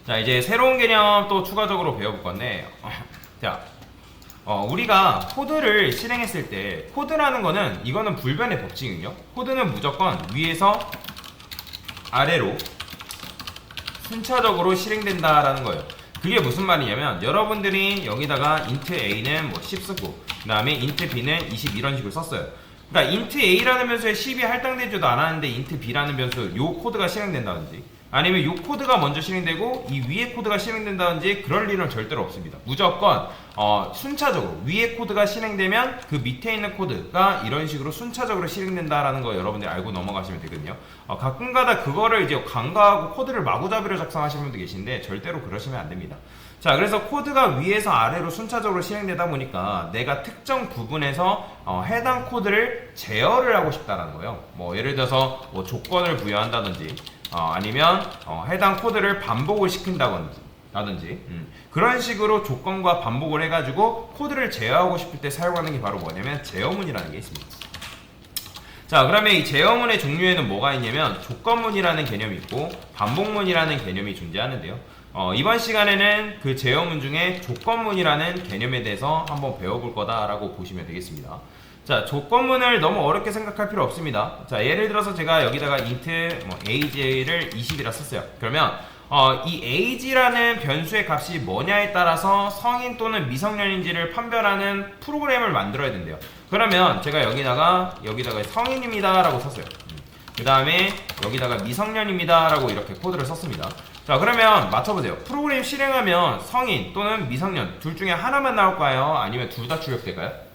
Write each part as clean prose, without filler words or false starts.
자, 이제 새로운 개념 또 추가적으로 배워볼 건데, 자, 우리가 코드를 실행했을 때, 코드라는 거는, 이거는 불변의 법칙이거든요. 코드는 무조건 위에서 아래로 순차적으로 실행된다라는 거예요. 그게 무슨 말이냐면, 여러분들이 여기다가 int a는 뭐 10 쓰고, 그 다음에 int b는 20 이런 식으로 썼어요. 그러니까 int a라는 변수에 10이 할당되지도 않았는데 int b라는 변수, 요 코드가 실행된다든지, 아니면 요 코드가 먼저 실행되고 이 위에 코드가 실행된다든지 그럴 일은 절대로 없습니다. 무조건 순차적으로 위에 코드가 실행되면 그 밑에 있는 코드가 이런 식으로 순차적으로 실행된다라는 거 여러분들이 알고 넘어가시면 되거든요. 가끔가다 그거를 이제 간과하고 코드를 마구잡이로 작성하시는 분도 계신데 절대로 그러시면 안 됩니다. 자, 그래서 코드가 위에서 아래로 순차적으로 실행되다 보니까 내가 특정 부분에서 해당 코드를 제어를 하고 싶다라는 거예요. 뭐 예를 들어서 뭐 조건을 부여한다든지 아니면 해당 코드를 반복을 시킨다든지 그런 식으로 조건과 반복을 해가지고 코드를 제어하고 싶을 때 사용하는 게 바로 뭐냐면 제어문이라는 게 있습니다. 자, 그러면 이 제어문의 종류에는 뭐가 있냐면 조건문이라는 개념이 있고 반복문이라는 개념이 존재하는데요. 이번 시간에는 그 제어문 중에 조건문이라는 개념에 대해서 한번 배워볼 거다라고 보시면 되겠습니다. 자, 조건문을 너무 어렵게 생각할 필요 없습니다. 자, 예를 들어서 제가 여기다가 int age를 20이라 썼어요. 그러면 이 age라는 변수의 값이 뭐냐에 따라서 성인 또는 미성년인지를 판별하는 프로그램을 만들어야 된대요. 그러면 제가 여기다가 성인입니다 라고 썼어요. 그 다음에 여기다가 미성년입니다 라고 이렇게 코드를 썼습니다. 자, 그러면 맞춰보세요. 프로그램 실행하면 성인 또는 미성년 둘 중에 하나만 나올까요? 아니면 둘 다 출력될까요?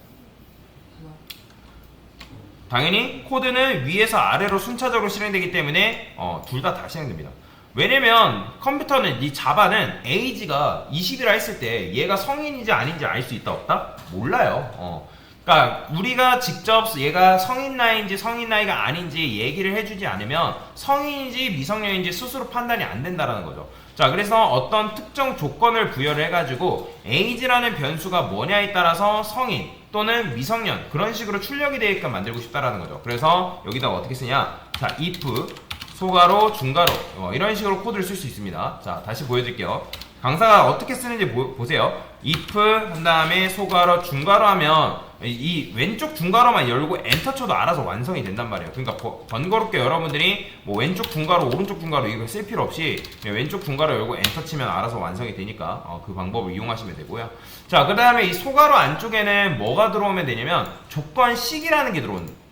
당연히 코드는 위에서 아래로 순차적으로 실행되기 때문에 둘 다 실행됩니다. 왜냐면 컴퓨터는 이 자바는 age가 20이라 했을 때 얘가 성인인지 아닌지 알 수 있다 없다? 몰라요. 그러니까 우리가 직접 얘가 성인 나이인지 성인 나이가 아닌지 얘기를 해주지 않으면 성인인지 미성년인지 스스로 판단이 안 된다라는 거죠. 자, 그래서 어떤 특정 조건을 부여를 해가지고 age라는 변수가 뭐냐에 따라서 성인 또는 미성년 그런 식으로 출력이 되게끔 만들고 싶다라는 거죠. 그래서 여기다가 어떻게 쓰냐? 자, if 소가로 중가로 이런 식으로 코드를 쓸 수 있습니다. 자, 다시 보여드릴게요. 강사가 어떻게 쓰는지 보세요. if 한 다음에 소가로 중가로 하면 이 왼쪽 중가로만 열고 엔터 쳐도 알아서 완성이 된단 말이에요. 그러니까 번거롭게 여러분들이 뭐 왼쪽 중가로 오른쪽 중가로 이거 쓸 필요 없이 왼쪽 중가로 열고 엔터 치면 알아서 완성이 되니까 그 방법을 이용하시면 되고요. 자, 그 다음에 이 소가로 안쪽에는 뭐가 들어오면 되냐면 조건식이라는 게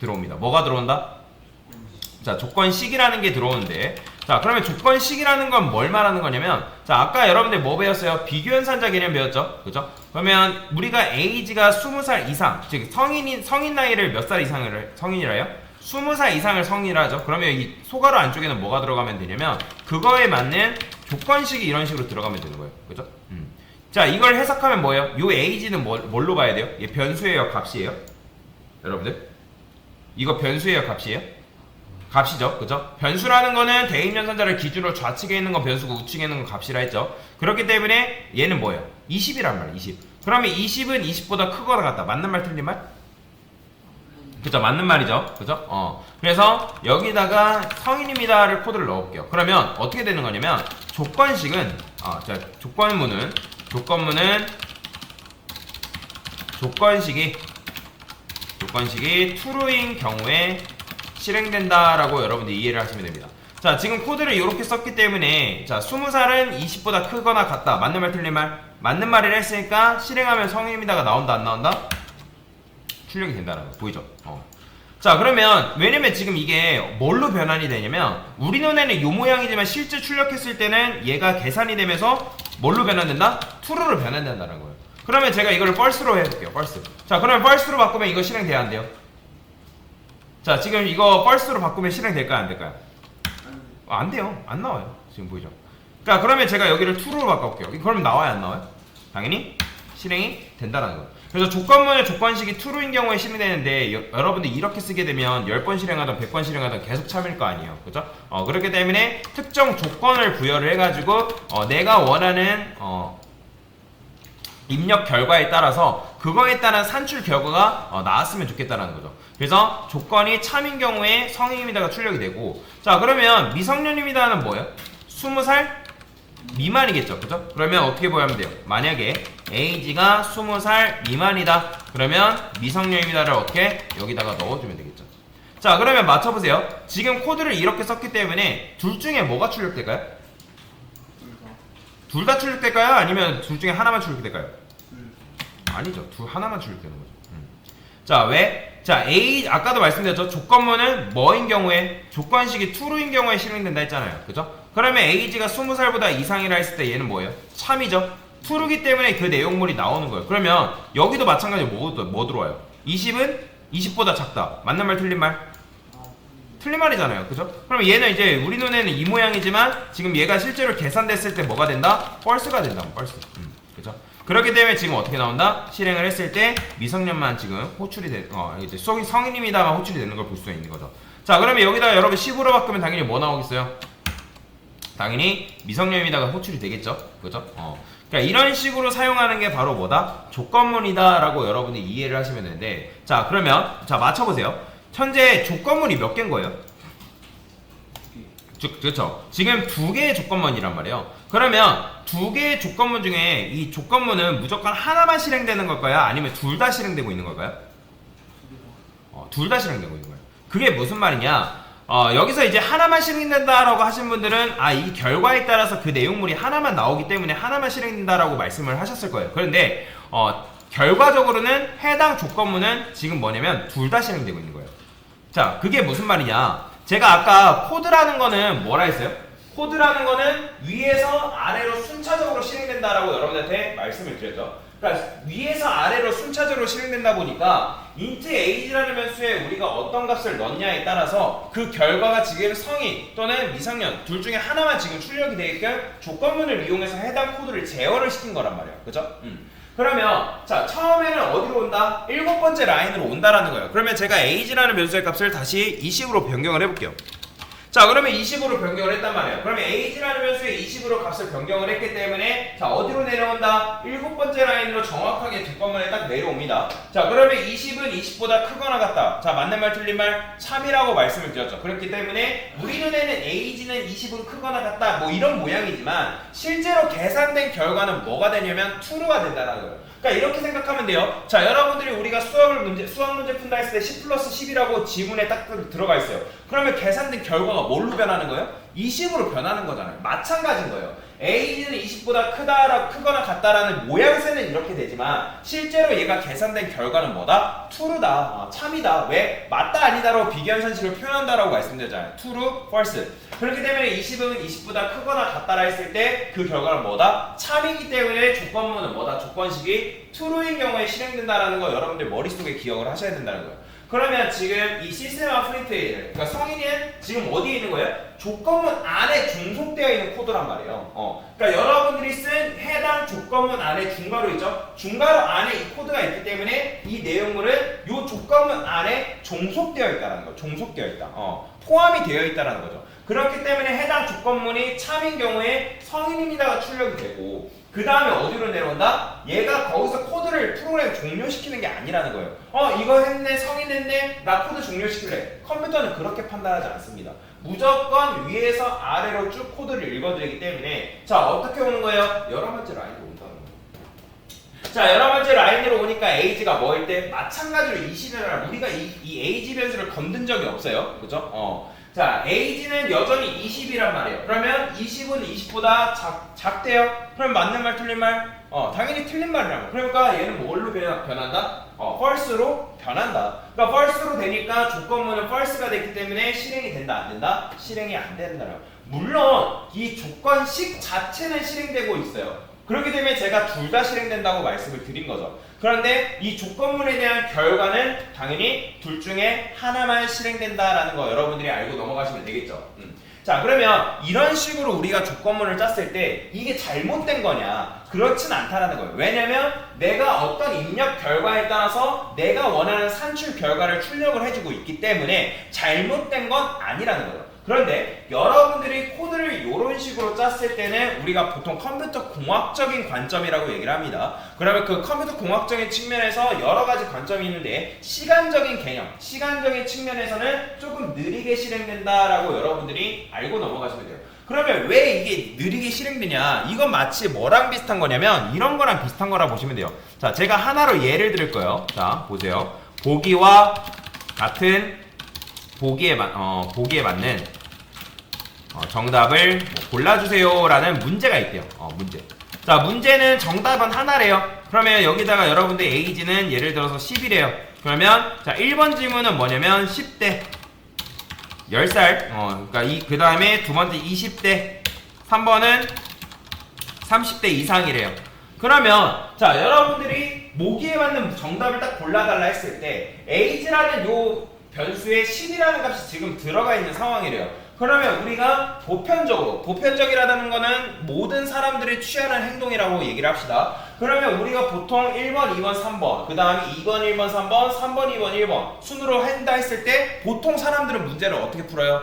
들어옵니다. 뭐가 들어온다? 자, 조건식이라는 게 들어오는데, 자, 그러면 조건식이라는 건 뭘 말하는 거냐면, 자, 아까 여러분들 뭐 배웠어요? 비교현상자 개념 배웠죠? 그죠? 그러면 우리가 age가 20살 이상, 즉 성인 나이를 몇 살 이상을 성인이라 해요? 20살 이상을 성인이라 하죠. 그러면 이 소가로 안쪽에는 뭐가 들어가면 되냐면 그거에 맞는 조건식이 이런 식으로 들어가면 되는 거예요. 그죠? 자, 이걸 해석하면 뭐예요? 요 age는 뭘로 봐야 돼요? 이게 변수예요, 값이에요? 여러분들? 이거 변수예요, 값이에요? 값이죠. 그죠? 변수라는 거는 대입연산자를 기준으로 좌측에 있는 건 변수고 우측에 있는 건 값이라 했죠. 그렇기 때문에 얘는 뭐예요? 20이란 말이에요. 20. 그러면 20은 20보다 크거나 같다. 맞는 말 틀린 말? 그죠? 맞는 말이죠. 그죠? 그래서 여기다가 성인입니다를 코드를 넣어볼게요. 그러면 어떻게 되는 거냐면 조건식은 자, 조건식이 true인 경우에 실행된다라고 여러분들이 이해를 하시면 됩니다. 자, 지금 코드를 이렇게 썼기 때문에 자, 20살은 20보다 크거나 같다. 맞는 말 틀린 말? 맞는 말을 했으니까 실행하면 성인입니다가 나온다 안 나온다? 출력이 된다는 거 보이죠? 자, 그러면 왜냐면 지금 이게 뭘로 변환이 되냐면 우리 눈에는 이 모양이지만 실제 출력했을 때는 얘가 계산이 되면서 뭘로 변환된다? true로 변환된다는 거예요. 그러면 제가 이걸 false로 해볼게요. false. 자, 그러면 false로 바꾸면 이거 실행돼야 안 돼요? 자, 지금 이거 false로 바꾸면 실행될까요? 안 될까요? 안 돼요. 안 나와요. 지금 보이죠? 그러니까 그러면 제가 여기를 true로 바꿔볼게요. 그러면 나와요? 안 나와요? 당연히 실행이 된다는 거예요. 그래서 조건문의 조건식이 true인 경우에 실행되는데 여러분들 이렇게 쓰게 되면 10번 실행하든 100번 실행하든 계속 참일 거 아니에요. 그죠? 그렇기 때문에 특정 조건을 부여를 해가지고 내가 원하는 입력 결과에 따라서 그거에 따른 산출 결과가 나왔으면 좋겠다는 거죠. 그래서 조건이 참인 경우에 성인입니다가 출력이 되고, 자, 그러면 미성년입니다는 뭐예요? 20살 미만이겠죠, 그죠? 그러면 어떻게 보면 돼요? 만약에 age가 20살 미만이다. 그러면 미성년입니다를 어떻게 여기다가 넣어주면 되겠죠. 자, 그러면 맞춰보세요. 지금 코드를 이렇게 썼기 때문에 둘 중에 뭐가 출력될까요? 둘 다 출력될까요? 아니면 둘 중에 하나만 출력될까요? 아니죠. 하나만 출력되는 거죠. 자, 왜? 자, A, 아까도 말씀드렸죠. 조건문은 뭐인 경우에? 조건식이 true인 경우에 실행된다 했잖아요. 그죠? 그러면 age가 20살보다 이상이라 했을 때 얘는 뭐예요? 참이죠. true이기 때문에 그 내용물이 나오는 거예요. 그러면 여기도 마찬가지로 뭐 들어와요? 20은 20보다 작다. 맞는 말 틀린 말? 틀린 말이잖아요. 그죠? 그럼 얘는 이제 우리 눈에는 이 모양이지만 지금 얘가 실제로 계산됐을 때 뭐가 된다? false가 된다. false. 그죠? 그렇기 때문에 지금 어떻게 나온다? 실행을 했을 때 미성년만 지금 호출이 이제 성인입니다만 호출이 되는 걸 볼 수가 있는 거죠. 자, 그러면 여기다가 여러분 10으로 바꾸면 당연히 뭐 나오겠어요? 당연히 미성년입니다가 호출이 되겠죠. 그죠? 그러니까 이런 식으로 사용하는 게 바로 뭐다? 조건문이다 라고 여러분이 이해를 하시면 되는데, 자, 그러면 자 맞춰보세요. 현재 조건문이 몇 개인 거예요? 그렇죠. 지금 두 개의 조건문이란 말이에요. 그러면 두 개의 조건문 중에 이 조건문은 무조건 하나만 실행되는 걸까요? 아니면 둘 다 실행되고 있는 걸까요? 둘 다 실행되고 있는 거예요. 그게 무슨 말이냐? 여기서 이제 하나만 실행된다라고 하신 분들은 이 결과에 따라서 그 내용물이 하나만 나오기 때문에 하나만 실행된다라고 말씀을 하셨을 거예요. 그런데 결과적으로는 해당 조건문은 지금 뭐냐면 둘 다 실행되고 있는 거예요. 자, 그게 무슨 말이냐? 제가 아까 코드라는 거는 뭐라 했어요? 코드라는 거는 위에서 아래로 순차적으로 실행된다라고 여러분한테 말씀을 드렸죠. 그러니까 위에서 아래로 순차적으로 실행된다 보니까 int age라는 변수에 우리가 어떤 값을 넣냐에 따라서 그 결과가 지금 성인 또는 미성년 둘 중에 하나만 지금 출력이 되게끔 조건문을 이용해서 해당 코드를 제어를 시킨 거란 말이에요. 그죠? 그러면 자 처음에는 어디로 온다? 7번째 라인으로 온다라는 거예요. 그러면 제가 age라는 변수의 값을 다시 20으로 변경을 해볼게요. 자, 그러면 20으로 변경을 했단 말이에요. 그러면 age라는 변수에 20으로 값을 변경을 했기 때문에 자 어디로 내려온다? 7번째 라인으로 정확하게 조건문에 딱 내려옵니다. 자, 그러면 20은 20보다 크거나 같다. 자, 맞는 말 틀린 말 참이라고 말씀을 드렸죠. 그렇기 때문에 우리 눈에는 age는 20은 크거나 같다 뭐 이런 모양이지만 실제로 계산된 결과는 뭐가 되냐면 true가 된다는 거예요. 그러니까 이렇게 생각하면 돼요. 자, 여러분들이 우리가 수학 문제 푼다 했을 때 10 플러스 10이라고 지문에 딱 들어가 있어요. 그러면 계산된 결과가 뭘로 변하는 거예요? 20으로 변하는 거잖아요. 마찬가지인 거예요. age는 20보다 크거나 같다라는 모양새는 이렇게 되지만 실제로 얘가 계산된 결과는 뭐다? true다. 참이다. 왜? 맞다 아니다로 비교현상식을 표현한다라고 말씀드렸잖아요. true, false. 그렇기 때문에 20은 20보다 크거나 같다라 했을 때 그 결과는 뭐다? 참이기 때문에 조건문은 뭐다? 조건식이 true인 경우에 실행된다라는 거 여러분들 머릿속에 기억을 하셔야 된다는 거예요. 그러면 지금 이 시스템화 프린트를 그러니까 성인은 지금 어디에 있는 거예요? 조건문 안에 중속되어 있는 코드란 말이에요. 그러니까 여러분들이 쓴 해당 조건문 안에 중괄호 있죠? 중괄호 안에 이 코드가 있기 때문에 이 내용물은 이 조건문 안에 종속되어 있다는 거. 종속되어 있다. 포함이 되어 있다는 거죠. 그렇기 때문에 해당 조건문이 참인 경우에 성인입니다가 출력이 되고 그 다음에 어디로 내려온다? 얘가 거기서 코드를 프로그램 종료시키는 게 아니라는 거예요. 이거 했네, 성인 했네, 나 코드 종료시킬래. 컴퓨터는 그렇게 판단하지 않습니다. 무조건 위에서 아래로 쭉 코드를 읽어드리기 때문에 자 어떻게 오는 거예요? 여러 번째 라인으로 온다는 거예요. 자 여러 번째 라인으로 오니까 age가 뭐일 때? 마찬가지로 20이라 우리가 이 age 변수를 건든 적이 없어요. 그죠? 자, age는 여전히 20이란 말이에요. 그러면 20은 20보다 작대요? 그럼 맞는 말 틀린 말? 당연히 틀린 말이라고. 그러니까 얘는 뭘로 변한다? false로 변한다. 그러니까 false로 되니까 조건문은 false가 됐기 때문에 실행이 된다, 안 된다? 실행이 안 된다라고. 물론 이 조건식 자체는 실행되고 있어요. 그렇기 때문에 제가 둘 다 실행된다고 말씀을 드린 거죠. 그런데 이 조건문에 대한 결과는 당연히 둘 중에 하나만 실행된다라는 거 여러분들이 알고 넘어가시면 되겠죠. 자, 그러면 이런 식으로 우리가 조건문을 짰을 때 이게 잘못된 거냐? 그렇진 않다라는 거예요. 왜냐면 내가 어떤 입력 결과에 따라서 내가 원하는 산출 결과를 출력을 해주고 있기 때문에 잘못된 건 아니라는 거예요. 그런데 여러분들이 코드를 이런 식으로 짰을 때는 우리가 보통 컴퓨터 공학적인 관점이라고 얘기를 합니다. 그러면 그 컴퓨터 공학적인 측면에서 여러 가지 관점이 있는데 시간적인 개념, 시간적인 측면에서는 조금 느리게 실행된다라고 여러분들이 알고 넘어가시면 돼요. 그러면 왜 이게 느리게 실행되냐? 이건 마치 뭐랑 비슷한 거냐면 이런 거랑 비슷한 거라 보시면 돼요. 자, 제가 하나로 예를 들을 거예요. 자, 보세요. 보기와 같은 보기에 맞는 정답을 뭐 골라주세요라는 문제가 있대요. 문제. 자, 문제는 정답은 하나래요. 그러면 여기다가 여러분들 에이지는 예를 들어서 10이래요. 그러면 자, 1번 질문은 뭐냐면 10대 10살, 그러니까 그 다음에 두 번째 20대, 3번은 30대 이상이래요. 그러면 자, 여러분들이 모기에 맞는 정답을 딱 골라달라 했을 때 age라는 요 변수에 10이라는 값이 지금 들어가 있는 상황이래요. 그러면 우리가 보편적이라는 거는 모든 사람들이 취하는 행동이라고 얘기를 합시다. 그러면 우리가 보통 1번, 2번, 3번, 그 다음에 2번, 1번, 3번, 3번, 2번, 1번 순으로 한다 했을 때 보통 사람들은 문제를 어떻게 풀어요?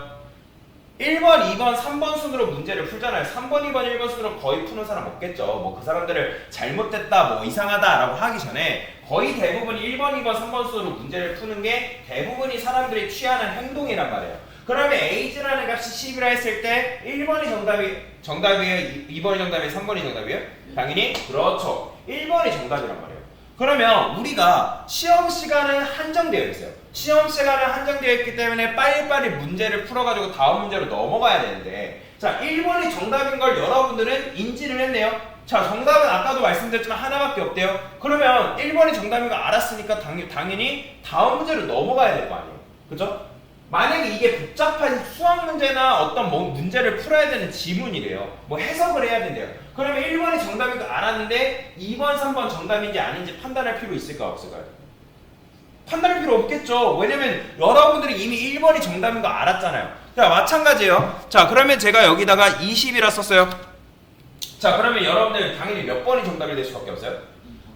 1번, 2번, 3번 순으로 문제를 풀잖아요. 3번, 2번, 1번 순으로 거의 푸는 사람 없겠죠. 뭐 그 사람들을 잘못됐다, 뭐 이상하다 라고 하기 전에 거의 대부분 1번, 2번, 3번 순으로 문제를 푸는 게 대부분이 사람들이 취하는 행동이란 말이에요. 그러면 age라는 값이 10이라 했을 때 1번이 정답이에요? 2번이 정답이에요? 3번이 정답이에요? 당연히 그렇죠. 1번이 정답이란 말이에요. 그러면 우리가 시험 시간은 한정되어 있어요. 시험 시간은 한정되어 있기 때문에 빨리빨리 문제를 풀어가지고 다음 문제로 넘어가야 되는데, 자, 1번이 정답인 걸 여러분들은 인지를 했네요. 자, 정답은 아까도 말씀드렸지만 하나밖에 없대요. 그러면 1번이 정답인 거 알았으니까 당연히 다음 문제로 넘어가야 될 거 아니에요. 그죠? 만약에 이게 복잡한 수학 문제나 어떤 문제를 풀어야 되는 지문이래요. 뭐 해석을 해야 된대요. 그러면 1번이 정답인 거 알았는데 2번, 3번 정답인지 아닌지 판단할 필요 있을까 없을까요? 판단할 필요 없겠죠. 왜냐면 여러분들이 이미 1번이 정답인 거 알았잖아요. 자, 마찬가지예요. 자, 그러면 제가 여기다가 20이라 썼어요. 자, 그러면 여러분들 당연히 몇 번이 정답이 될 수밖에 없어요?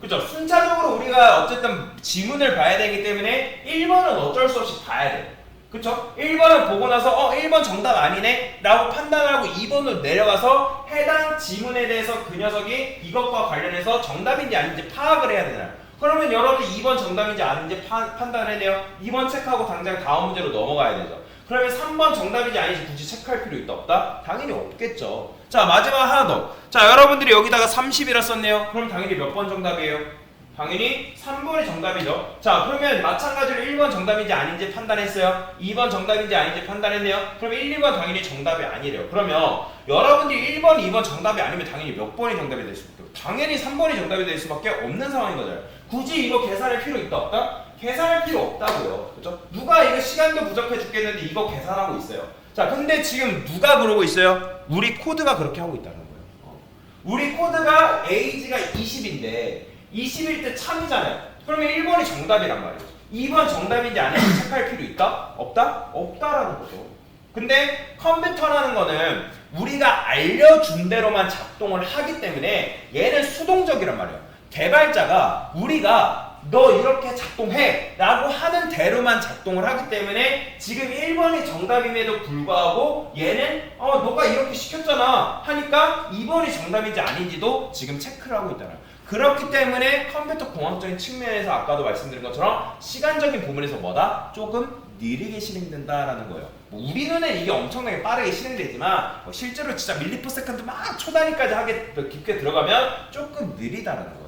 그죠? 순차적으로 우리가 어쨌든 지문을 봐야 되기 때문에 1번은 어쩔 수 없이 봐야 돼요. 그쵸? 1번을 보고 나서 1번 정답 아니네? 라고 판단하고 2번으로 내려가서 해당 지문에 대해서 그 녀석이 이것과 관련해서 정답인지 아닌지 파악을 해야 되나요? 그러면 여러분 2번 정답인지 아닌지 판단해야 돼요. 2번 체크하고 당장 다음 문제로 넘어가야 되죠. 그러면 3번 정답인지 아닌지 굳이 체크할 필요 있다 없다? 당연히 없겠죠. 자, 마지막 하나 더. 자, 여러분들이 여기다가 30이라 썼네요. 그럼 당연히 몇 번 정답이에요? 당연히 3번이 정답이죠. 자, 그러면 마찬가지로 1번 정답인지 아닌지 판단했어요. 2번 정답인지 아닌지 판단했네요. 그럼 1, 2번 당연히 정답이 아니래요. 그러면 여러분들이 1번, 2번 정답이 아니면 당연히 몇 번이 정답이 될 수밖에 없어요. 당연히 3번이 정답이 될 수밖에 없는 상황인 거잖아요. 굳이 이거 계산할 필요 있다 없다? 계산할 필요 없다고요. 그죠? 누가 이거 시간도 부족해 죽겠는데 이거 계산하고 있어요. 자, 근데 지금 누가 그러고 있어요? 우리 코드가 그렇게 하고 있다는 거예요. 우리 코드가 age가 20인데 20일 때 참이잖아요. 그러면 1번이 정답이란 말이죠. 2번 정답인지 아닌지 체크할 필요 있다? 없다? 없다라는 거죠. 근데 컴퓨터라는 거는 우리가 알려준 대로만 작동을 하기 때문에 얘는 수동적이란 말이에요. 개발자가 우리가 너 이렇게 작동해 라고 하는 대로만 작동을 하기 때문에 지금 1번이 정답임에도 불구하고 얘는 너가 이렇게 시켰잖아 하니까 2번이 정답인지 아닌지도 지금 체크를 하고 있잖아요. 그렇기 때문에 컴퓨터 공학적인 측면에서 아까도 말씀드린 것처럼 시간적인 부분에서 뭐다? 조금 느리게 실행된다라는 거예요. 뭐 우리 눈엔 이게 엄청나게 빠르게 실행되지만 실제로 진짜 밀리퍼세컨드 막 초단위까지 하게 깊게 들어가면 조금 느리다라는 거예요.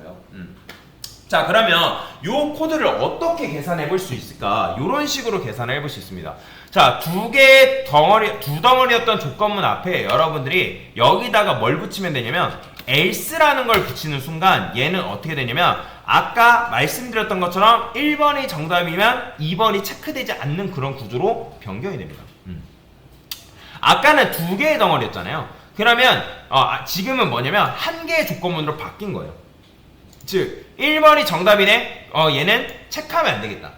자, 그러면 요 코드를 어떻게 계산해 볼 수 있을까? 이런 식으로 계산을 해볼 수 있습니다. 자, 두 덩어리였던 조건문 앞에 여러분들이 여기다가 뭘 붙이면 되냐면 else라는 걸 붙이는 순간 얘는 어떻게 되냐면 아까 말씀드렸던 것처럼 1번이 정답이면 2번이 체크되지 않는 그런 구조로 변경이 됩니다. 아까는 두 개의 덩어리였잖아요. 그러면 지금은 뭐냐면 한 개의 조건문으로 바뀐 거예요. 즉 1번이 정답이네. 얘는 체크하면 안 되겠다.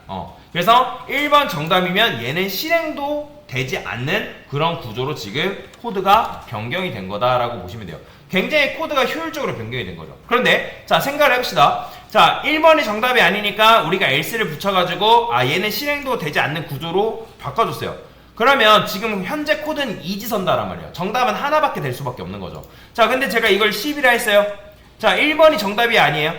그래서 1번 정답이면 얘는 실행도 되지 않는 그런 구조로 지금 코드가 변경이 된 거다라고 보시면 돼요. 굉장히 코드가 효율적으로 변경이 된 거죠. 그런데 자, 생각을 해봅시다. 자, 1번이 정답이 아니니까 우리가 else를 붙여가지고 얘는 실행도 되지 않는 구조로 바꿔줬어요. 그러면 지금 현재 코드는 이지선다란 말이에요. 정답은 하나밖에 될 수밖에 없는 거죠. 자, 근데 제가 이걸 10이라 했어요. 자, 1번이 정답이 아니에요.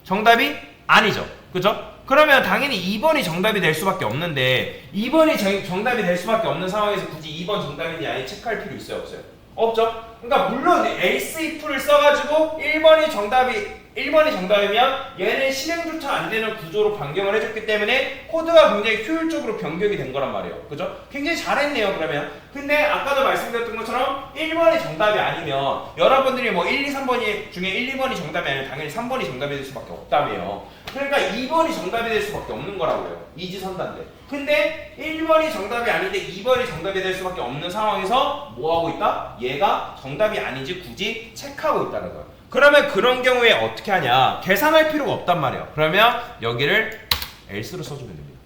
정답이 아니죠. 그죠? 그러면 당연히 2번이 정답이 될 수밖에 없는데 2번이 정답이 될 수밖에 없는 상황에서 굳이 2번 정답인지 아닌지 체크할 필요 있어요 없어요? 없죠. 그러니까 물론 else if를 써가지고 1번이 정답이면 얘는 실행조차 안 되는 구조로 변경을 해줬기 때문에 코드가 굉장히 효율적으로 변경이 된 거란 말이에요. 그죠? 굉장히 잘했네요, 그러면. 근데 아까도 말씀드렸던 것처럼 1번이 정답이 아니면 여러분들이 뭐 1, 2, 3번이 중에 1, 2번이 정답이 아니면 당연히 3번이 정답이 될 수밖에 없다며요. 그러니까 2번이 정답이 될 수밖에 없는 거라고요. 이지선단데. 근데 1번이 정답이 아닌데 2번이 정답이 될 수밖에 없는 상황에서 뭐 하고 있다? 얘가 정답이 아닌지 굳이 체크하고 있다는 거예요. 그러면 그런 경우에 어떻게 하냐? 계산할 필요가 없단 말이에요. 그러면 여기를 else로 써주면 됩니다.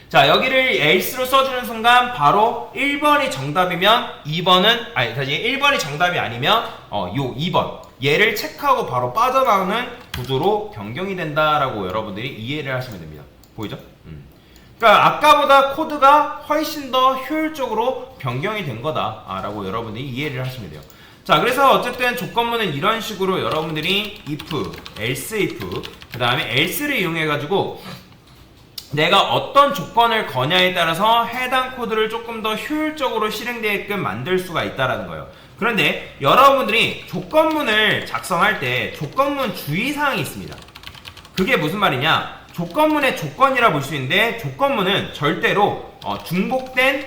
자, 여기를 else로 써주는 순간 바로 1번이 정답이면 2번은 다시 1번이 정답이 아니면 요 2번 얘를 체크하고 바로 빠져나오는 구조로 변경이 된다라고 여러분들이 이해를 하시면 됩니다. 보이죠? 그러니까 아까보다 코드가 훨씬 더 효율적으로 변경이 된 거다라고 여러분들이 이해를 하시면 돼요. 자, 그래서 어쨌든 조건문은 이런 식으로 여러분들이 if, else if, 그 다음에 else를 이용해가지고 내가 어떤 조건을 거냐에 따라서 해당 코드를 조금 더 효율적으로 실행되게끔 만들 수가 있다는 거예요. 그런데 여러분들이 조건문을 작성할 때 조건문 주의사항이 있습니다. 그게 무슨 말이냐? 조건문의 조건이라 볼 수 있는데 조건문은 절대로 중복된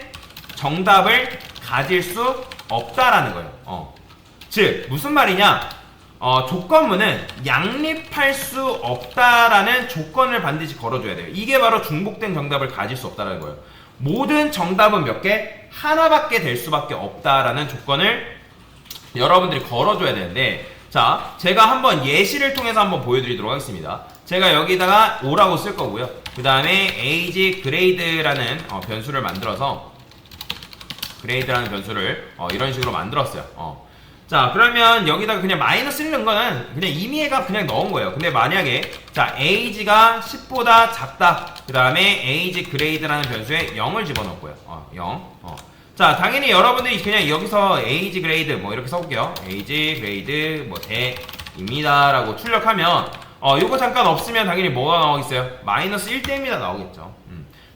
정답을 가질 수 없다라는 거예요. 즉 무슨 말이냐? 조건문은 양립할 수 없다라는 조건을 반드시 걸어줘야 돼요. 이게 바로 중복된 정답을 가질 수 없다는 거예요. 모든 정답은 몇 개? 하나밖에 될 수밖에 없다라는 조건을 여러분들이 걸어줘야 되는데, 자, 제가 한번 예시를 통해서 한번 보여드리도록 하겠습니다. 제가 여기다가 5라고 쓸 거고요. 그 다음에 age grade라는 변수를 만들어서 grade라는 변수를 이런 식으로 만들었어요. 자, 그러면 여기다가 그냥 마이너스 1 넣은 거는 그냥 임의가 그냥 넣은 거예요. 근데 만약에 자 age가 10보다 작다, 그 다음에 age grade라는 변수에 0을 집어넣고요. 0. 자, 당연히 여러분들이 그냥 여기서 age grade 뭐 이렇게 써볼게요. age grade 뭐 대입니다 라고 출력하면 요거 잠깐 없으면 당연히 뭐가 나오겠어요? 마이너스 1대입니다 나오겠죠.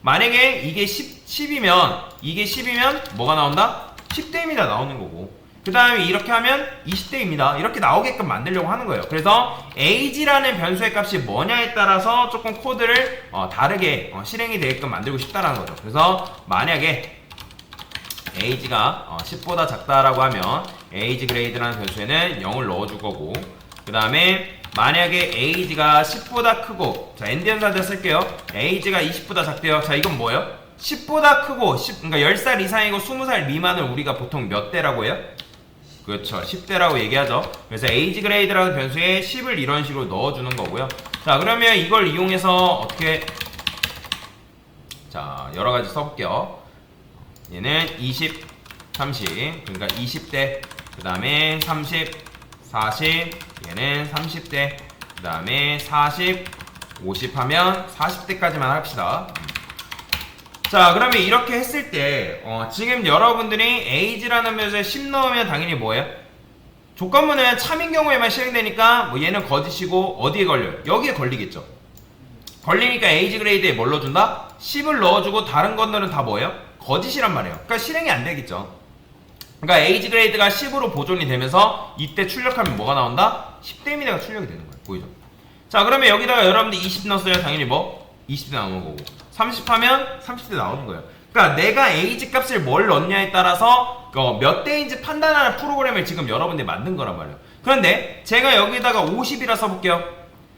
만약에 이게 10이면 뭐가 나온다? 10대입니다 나오는 거고, 그 다음에 이렇게 하면 20대입니다 이렇게 나오게끔 만들려고 하는 거예요. 그래서 age라는 변수의 값이 뭐냐에 따라서 조금 코드를 다르게 실행이 되게끔 만들고 싶다라는 거죠. 그래서 만약에 age가 10보다 작다라고 하면 age grade라는 변수에는 0을 넣어줄 거고, 그 다음에 만약에 age가 10보다 크고, 자 엔드 연산자 쓸게요. age가 20보다 작대요. 자, 이건 뭐예요? 10보다 크고 그러니까 10살 이상이고 20살 미만을 우리가 보통 몇 대라고 해요? 그렇죠, 10대라고 얘기하죠. 그래서 age grade라는 변수에 10을 이런 식으로 넣어주는 거고요. 자, 그러면 이걸 이용해서 어떻게, 자 여러가지 써볼게요. 얘는 20, 30, 그러니까 20대, 그 다음에 30, 40, 얘는 30대, 그 다음에 40, 50 하면 40대까지만 합시다. 자, 그러면 이렇게 했을 때 지금 여러분들이 age라는 변수에 10 넣으면 당연히 뭐예요? 조건문은 참인 경우에만 실행되니까 뭐 얘는 거짓이고 어디에 걸려요? 여기에 걸리겠죠. 걸리니까 age grade에 뭘 넣어준다? 10을 넣어주고 다른 것들은 다 뭐예요? 거짓이란 말이에요. 그러니까 실행이 안 되겠죠. 그러니까 age grade가 10으로 보존이 되면서 이때 출력하면 뭐가 나온다? 10대입니다가 출력이 되는 거예요. 보이죠? 자, 그러면 여기다가 여러분들 20 넣었어요. 당연히 뭐? 20대 나오는 거고, 30 하면 30대 나오는 거예요. 그러니까 내가 age 값을 뭘 넣냐에 따라서 몇 대인지 판단하는 프로그램을 지금 여러분들이 만든 거란 말이에요. 그런데 제가 여기다가 50이라 써볼게요.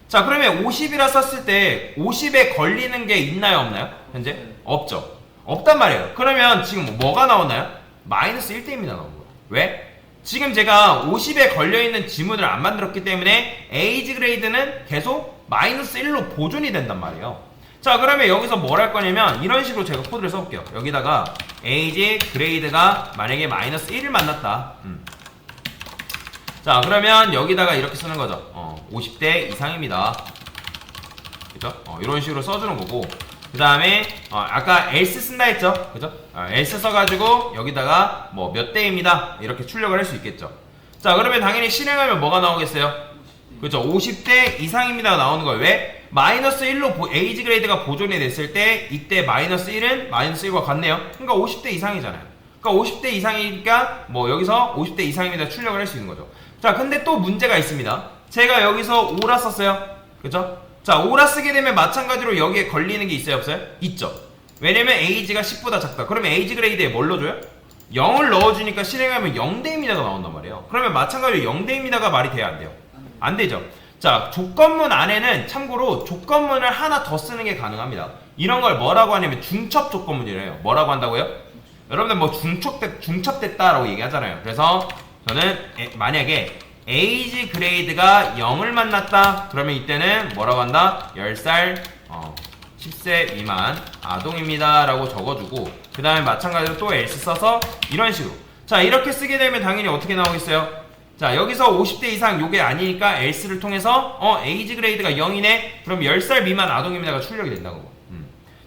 자, 그러면 50이라 썼을 때 50에 걸리는 게 있나요 없나요? 현재? 없죠. 없단 말이에요. 그러면 지금 뭐가 나오나요? 마이너스 1대입니다 나오는 거예요. 왜? 지금 제가 50에 걸려있는 지문을 안 만들었기 때문에 age grade는 계속 마이너스 1로 보존이 된단 말이에요. 자, 그러면 여기서 뭘 할 거냐면 이런 식으로 제가 코드를 써볼게요. 여기다가 age grade가 만약에 마이너스 1을 만났다. 자, 그러면 여기다가 이렇게 쓰는 거죠. 50대 이상입니다. 그죠? 이런 식으로 써주는 거고, 그 다음에 아까 else 쓴다 했죠? 그죠? else 써가지고 여기다가 뭐 몇 대입니다 이렇게 출력을 할 수 있겠죠. 자, 그러면 당연히 실행하면 뭐가 나오겠어요? 그죠? 50대 이상입니다 나오는 거예요. 왜? 마이너스 1로 age grade가 보존이 됐을 때 이때 마이너스 1은 마이너스 1과 같네요. 그러니까 50대 이상이잖아요. 그러니까 50대 이상이니까 뭐 여기서 50대 이상입니다 출력을 할 수 있는 거죠. 자, 근데 또 문제가 있습니다. 제가 여기서 오라 썼어요. 그죠? 자, 오라 쓰게 되면 마찬가지로 여기에 걸리는 게 있어요, 없어요? 있죠. 왜냐면 에이지가 10보다 작다. 그러면 에이지 그레이드에 뭘 넣어줘요? 0을 넣어주니까 실행하면 0대입니다가 나온단 말이에요. 그러면 마찬가지로 0대입니다가 말이 돼야 안 돼요? 안 되죠. 자, 조건문 안에는 참고로 조건문을 하나 더 쓰는 게 가능합니다. 이런 걸 뭐라고 하냐면 중첩 조건문이래요. 뭐라고 한다고요? 여러분들 뭐 중첩됐다라고 얘기하잖아요. 그래서 저는 만약에 에이지 그레이드가 0을 만났다 그러면 이때는 뭐라고 한다? 10살 10세 미만 아동입니다 라고 적어주고 그 다음에 마찬가지로 또 else 써서 이런 식으로 자 이렇게 쓰게 되면 당연히 어떻게 나오겠어요? 자 여기서 50대 이상 요게 아니니까 else를 통해서 에이지 그레이드가 0이네 그럼 10살 미만 아동입니다가 출력이 된다고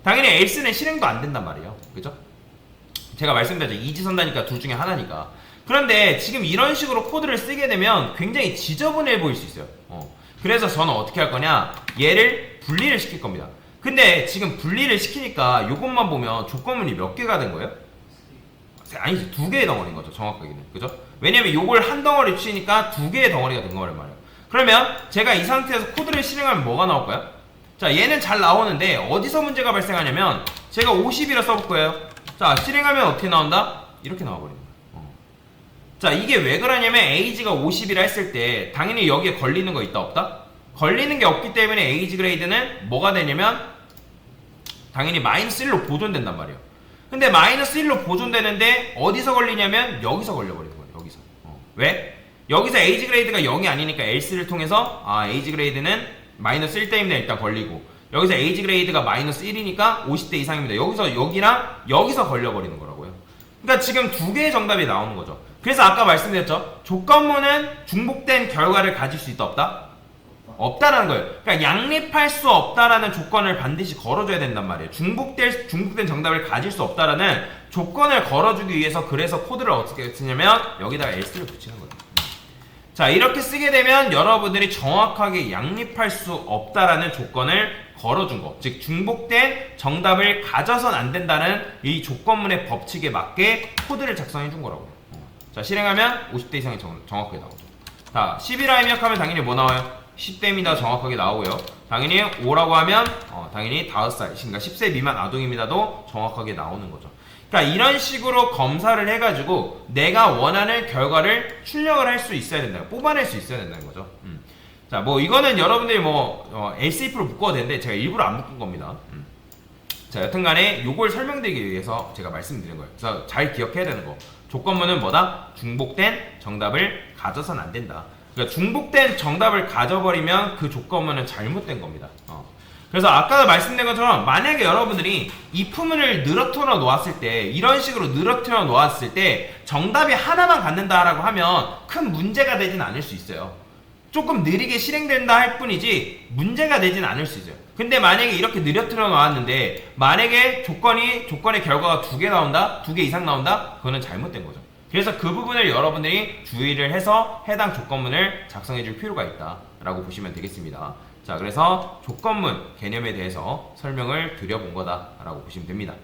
당연히 else는 실행도 안 된단 말이에요. 그죠? 제가 말씀드렸죠. 이지선다니까 둘 중에 하나니까. 그런데 지금 이런 식으로 코드를 쓰게 되면 굉장히 지저분해 보일 수 있어요. 그래서 저는 어떻게 할 거냐 얘를 분리를 시킬 겁니다. 근데 지금 분리를 시키니까 이것만 보면 조건문이 몇 개가 된 거예요? 아니지, 두 개의 덩어리인 거죠, 정확하게는. 그죠? 왜냐면 요걸 한 덩어리 치니까 두 개의 덩어리가 된 거란 말이에요. 그러면 제가 이 상태에서 코드를 실행하면 뭐가 나올까요? 자, 얘는 잘 나오는데 어디서 문제가 발생하냐면 제가 50이라 써볼 거예요. 자, 실행하면 어떻게 나온다? 이렇게 나와버리는 거예요. 자, 이게 왜 그러냐면 에이지가 50이라 했을 때 당연히 여기에 걸리는 거 있다 없다? 걸리는 게 없기 때문에 에이지 그레이드는 뭐가 되냐면 당연히 마이너스 1로 보존된단 말이에요. 근데 마이너스 1로 보존되는데 어디서 걸리냐면 여기서 걸려버리는 거예요. 여기서. 왜? 여기서 에이지 그레이드가 0이 아니니까 else를 통해서 에이지 그레이드는 마이너스 1대입니다 일단 걸리고 여기서 에이지 그레이드가 마이너스 1이니까 50대 이상입니다. 여기서 여기랑 여기서 걸려버리는 거라고요. 그러니까 지금 두 개의 정답이 나오는 거죠. 그래서 아까 말씀드렸죠. 조건문은 중복된 결과를 가질 수 있다 없다? 없다라는 거예요. 그러니까 양립할 수 없다라는 조건을 반드시 걸어줘야 된단 말이에요. 중복된 정답을 가질 수 없다라는 조건을 걸어주기 위해서 그래서 코드를 어떻게 쓰냐면 여기다가 else를 붙이는 거예요. 자, 이렇게 쓰게 되면 여러분들이 정확하게 양립할 수 없다라는 조건을 걸어준 거. 즉 중복된 정답을 가져선 안 된다는 이 조건문의 법칙에 맞게 코드를 작성해 준 거라고요. 자, 실행하면 50대 이상이 정확하게 나오죠. 자, 10이라 입력하면 당연히 뭐 나와요? 10대입니다 정확하게 나오고요. 당연히 5라고 하면 당연히 5살, 그러니까 10세 미만 아동입니다도 정확하게 나오는 거죠. 그러니까 이런 식으로 검사를 해가지고 내가 원하는 결과를 출력을 할 수 있어야 된다. 뽑아낼 수 있어야 된다는 거죠. 자, 뭐 이거는 여러분들이 뭐 LCF로 묶어도 되는데 제가 일부러 안 묶은 겁니다. 자, 여튼간에 요걸 설명드리기 위해서 제가 말씀드린 거예요. 그래서 잘 기억해야 되는 거. 조건문은 뭐다? 중복된 정답을 가져선 안 된다. 그러니까 중복된 정답을 가져버리면 그 조건문은 잘못된 겁니다. 그래서 아까 말씀드린 것처럼 만약에 여러분들이 if문을 늘어뜨려 놓았을 때 이런 식으로 늘어뜨려 놓았을 때 정답이 하나만 갖는다라고 하면 큰 문제가 되진 않을 수 있어요. 조금 느리게 실행된다 할 뿐이지 문제가 되진 않을 수 있어요. 근데 만약에 이렇게 늘어뜨려 놓았는데 만약에 조건의 결과가 2개 나온다? 2개 이상 나온다? 그거는 잘못된 거죠. 그래서 그 부분을 여러분들이 주의를 해서 해당 조건문을 작성해 줄 필요가 있다라고 보시면 되겠습니다. 자, 그래서 조건문 개념에 대해서 설명을 드려본 거다라고 보시면 됩니다.